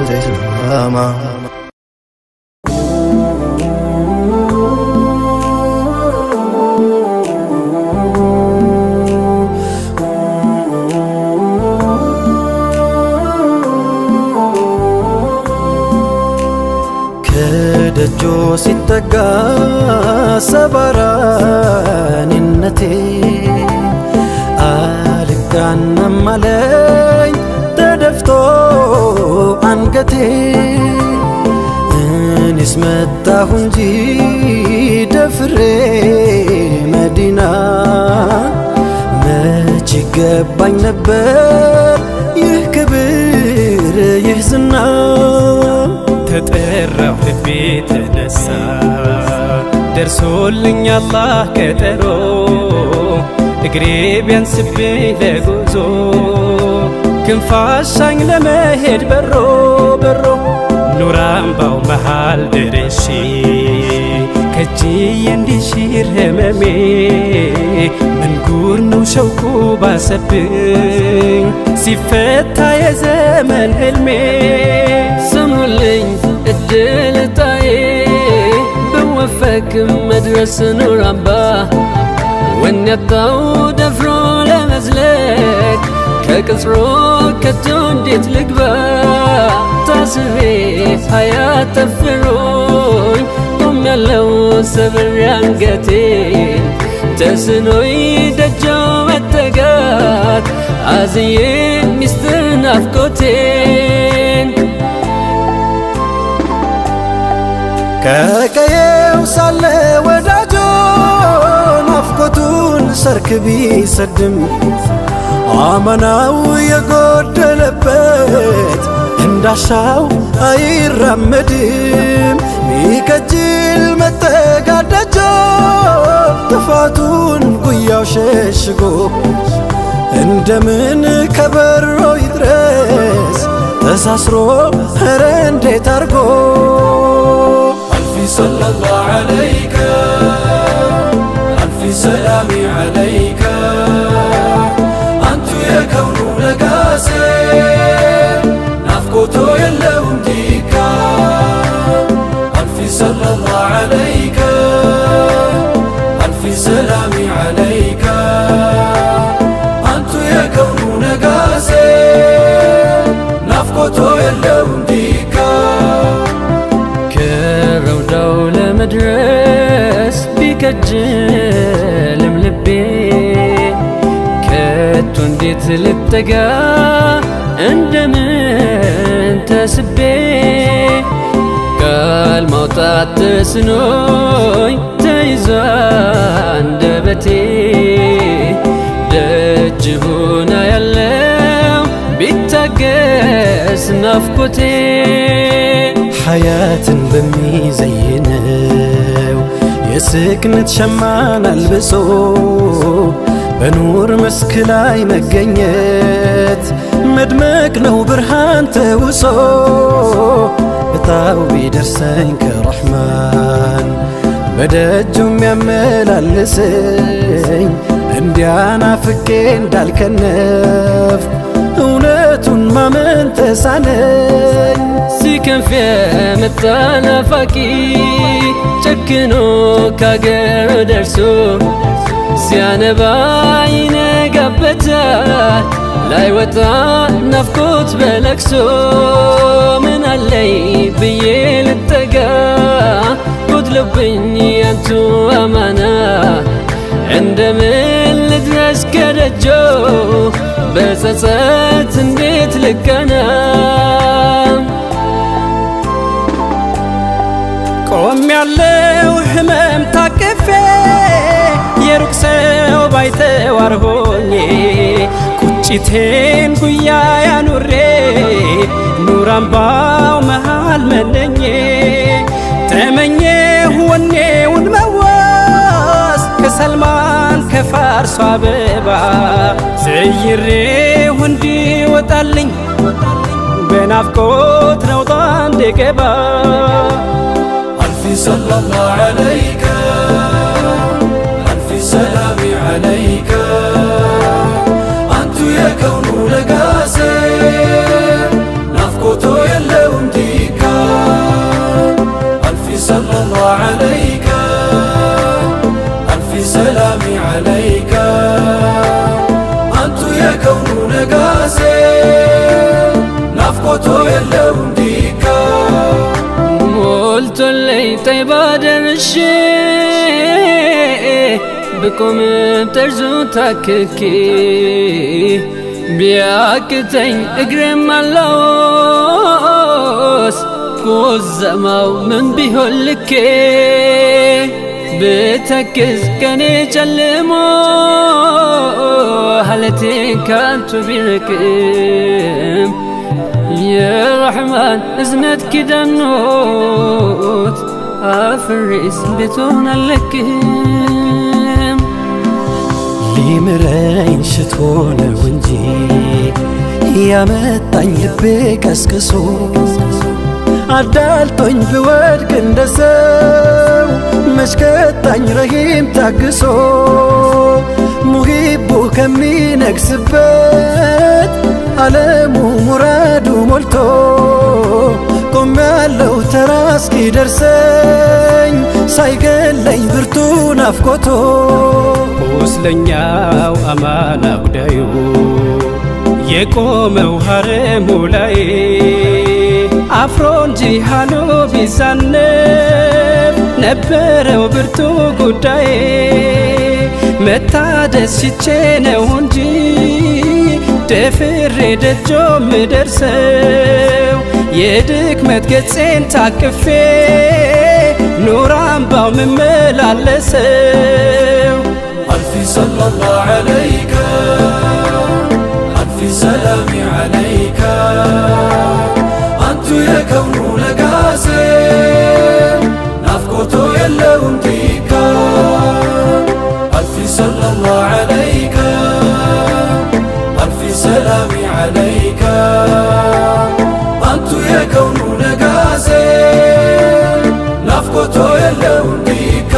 زيسما كدجو ستقا سبراننتي አልጋና ማለኝ ተደፍቶ አንገቴ እኔስ መጣሁ እንጂ ደፍሬ መዲና መች ገባኝ ነበር ይህ ክብር ይህ ዝና ተጠራሁ ልቤ ተነሳ ደርሶልኝ አላህ ቀጠሮ እግሬ ቢያንስብኝ ለጉዞ ክንፋሻኝ ለመሄድ በሮ በሮ ኑር አምባው መሃል ደርሼ ከእጅዬ እንዲሽር ህመሜ ምን ጉር ነው ሸውቁ ባሰብኝ ሲፈታ የዘመን ህልሜ ስሙልኝ እድል ዕጣዬ ብወፈቅ መድረስ ኑር አምባ ወኔ ያጣው ደፍሮ ለመዝለቅ ከቅጽሮ ከቶ እንዴት ልግባ ታስሬ ሀያት ጠፍሮኝ ቆሜያለሁ ሰብሬ አንገቴን ተስኖኝ ደጃው መጠጋት አዝዬ ሚስጥር ናፍቆቴን ከቀየው ሳለ ወዳጆ ናፍቆቱን ሰርክ ቢሰድም አመናው የጎደለበት እንዳሻው አይራመድም ሚከጅል መጠጋደጆ ጥፋቱን ጉያው ሸሽጎ እንደምን ከበሮ ይድረስ ተሳስሮ ኧረ እንዴት አርጎ ألف صلى الله عليك ألف سلامي عليك أنت يا كون لقاسي نفقوتو يلهم ديكا ألف صلى الله عليك ألف سلامي عليك أنت يا كون لقاسي نفقوتو يلهم ديكا ከረውዳው ለመድረስ ቢከጅልም ልቤ ከቶ እንዴት ልጠጋ እንደምን ተስቤ ቃል ማውጣት ተስኖኝ ተይዞ አንደበቴ ደጅ ሆና ያለው ቢታገስ ናፍቆቴ ሐያትን በሚዘይነው የስክነት ሸማን አልብሶ በኑር መስክ ላይ መገኘት መድመቅ ነው ብርሃን ተውሶ እጣው ቢደርሰኝ ከረሕማን በደጁም ያመላልሰኝ እንዲያናፍቄ እንዳልከነፍ እውነቱን ማመን ተሳነኝ ሲከንፍ የመጣ ናፋቂ ጨክኖ ካገር ደርሶ ሲያነባ ይነጋበታል ላይወጣ ናፍቆት በለቅሶ ምን አለኝ ብዬ ልጠጋ ጎድሎብኝ ያንቱ አማና እንደምን ልድረስ ከደጆ በጸጸት እንዴት ልቀና ቆሜያለሁ ህመም ታቅፌ የሩቅ ሰው ባይተዋር ሆኜ ቁጭቴን ጉያ ያኑሬ ኑር አምባው መሃል መነኜ ተመኘሁ ወኔውን መዋስ ከሰልማን ከፋርሷ አበባ ዘይሬሁ እንዲወጣልኝ በናፍቆት ነውጣ እንድገባ ألف صلى الله عليك ألف سلامي عليك أنت يا كون لقاسي نفقوتو يلهم ደርሼ ብቆም ጠርዙ ታክኬ ቢያቅተኝ እግሬም ማላወስ ጎዘማው ምን ቢሆን ልኬ ብተክዝ ቀኔ ጨልሞ ሀለቴን ካንቱ ቢርቅም የረሕማን እዝነት ኪዳኖት አፍሬስ ቤቶን አለቅም ሊምረኝ ሽቶ ነው እንጂ ያመጣኝ ልቤ ቀስቅሶ አዳልጦኝ ብወድቅ እንደ ሰው መሽከጣኝ ረሂም ታግሶ ሙሂቡ ከሚነግስበት ዓለሙ ሙራዱ ሞልቶ ቆሜያለሁ ተራ እስኪደርሰኝ ሳይገለኝ ብርቱ ናፍቆቶ ቁስለኛው አማና ጉዳዩ የቆመው ሐረሙ ላይ አፍሮ እንጂ ሃሎ ቢዛነብ ነበረው ብርቱ ጉዳይ መታደስ ሽቼ ነው እንጂ ደፍሬ ደጆ ምደርሰው የድክመት ገጼን ታቅፌ ኑር አምባው ምመላለሰው አልፊ ሰለላሁ ዐለይከ አልፊ ሰላሚ ዐለይከ አንቱ የከውኑ ነጋሴ ናፍቆቶ የለውም ዲካ አልፊ ሰለላሁ ዐለይከ አልፊ ሰላሚ ዐለይከ አንቱ የከውኑ ነጋሴ ናፍቆቶ የለውም ዲካ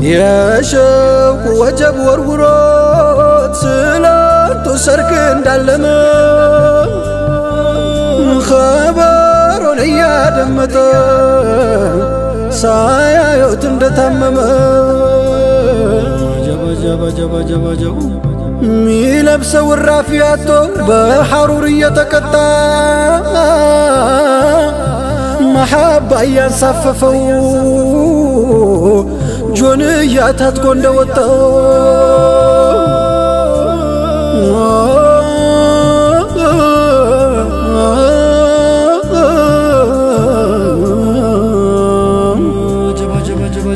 የሸውቁ ወጀብ ወርውሮት ስላንቱ ሰርክ እንዳለመ ኸበሩን እያደመጠ ሳያዩት እንደታመመ ሚለብሰው እራፊ አጥቶ በሐሩር እየተቀጣ መሐባ እያንሳፈፈው ጆንያ ታጥቆ እንደወጣው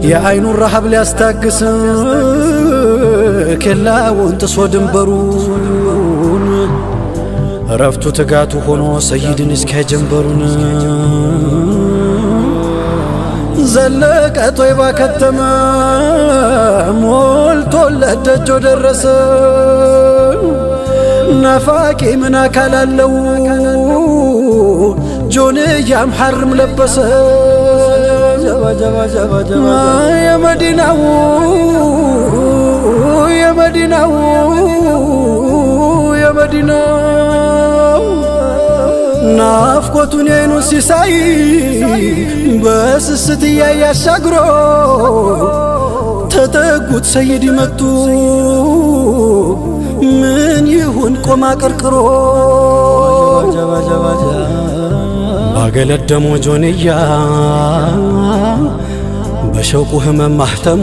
የአይኑን ረሃብ ሊያስታግስ ኬላውን ጥሶ ድንበሩን ረፍቱ ትጋቱ ሆኖ ሰይድን እስኪያጀንበሩን ዘለቀ ጦይባ ከተመ ሞልቶለት ደጆ ደረሰ ናፋቂ ምን አካል አለው ጆንያም ሐርም ለበሰ የመዲናው የመዲናው የመዲናው ናፍቆቱን የአይኑ ሲሳይ በስስት እያየ አሻግሮ ተጠጉት ሰይድ መጡ ምን ይሁን ቆማ ቀርቅሮ ባገለደሞ ጆንያ በሸውቁ ህመም ማህተሙ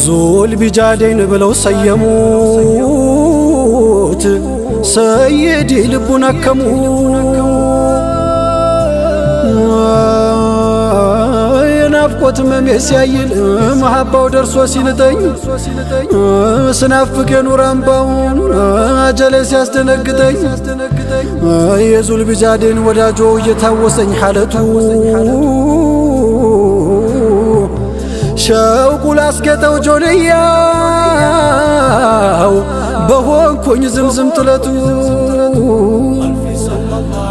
ዙል ቢጃዴን ብለው ሰየሙት ሰይድ ልቡን አከሙ የናፍቆት ህመሜ ሲያይል መሐባው ደርሶ ሲልጠኝ ስናፍቅ የኑር አምባውን አጀሌ ሲያስደነግጠኝ የዙል ቢጃዴን ወዳጆ እየታወሰኝ ሐለቱ ሸውቁ ላስጌጠው ጆንያው በሆንኩኝ ዝምዝም ጥለቱ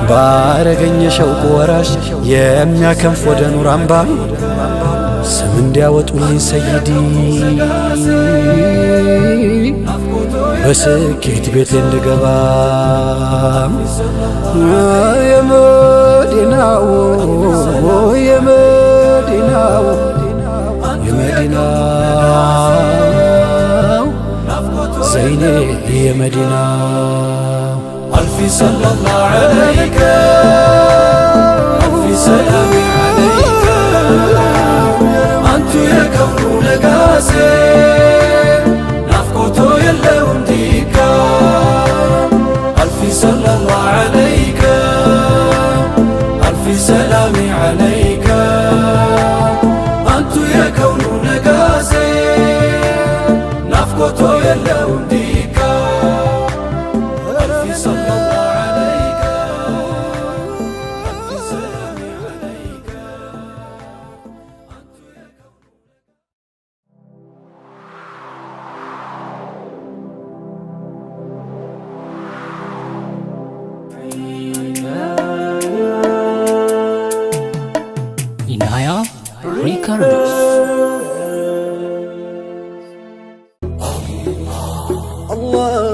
ባረገኝ የሸውቁ ወራሽ የሚያከንፍ ወደ ኑር አምባ ስም እንዲያወጡልኝ ሰይዲ በስኬት ቤት እንድገባ የመዲናው የመዲናው የመዲናው ዘይኔ የመዲናው አልፊ ሰለላሁ ዐለይከ አልፊ ሰላሚ ዐለይከ አንቱ የከውኑ ነጋሴ ናፍቆቶ የለውም ዲካ አልፊ ሰለላሁ ዐለይከ አልፊ ሰላሚ ዐለይከ አንቱ የከውኑ ነጋሴ ናፍቆቶ የለውም ዲካ አልፊ ሰለላሁ ዐለይከ አልፊ ሰላሚ ዐለይከ ኢናያ ሪከርድስ الله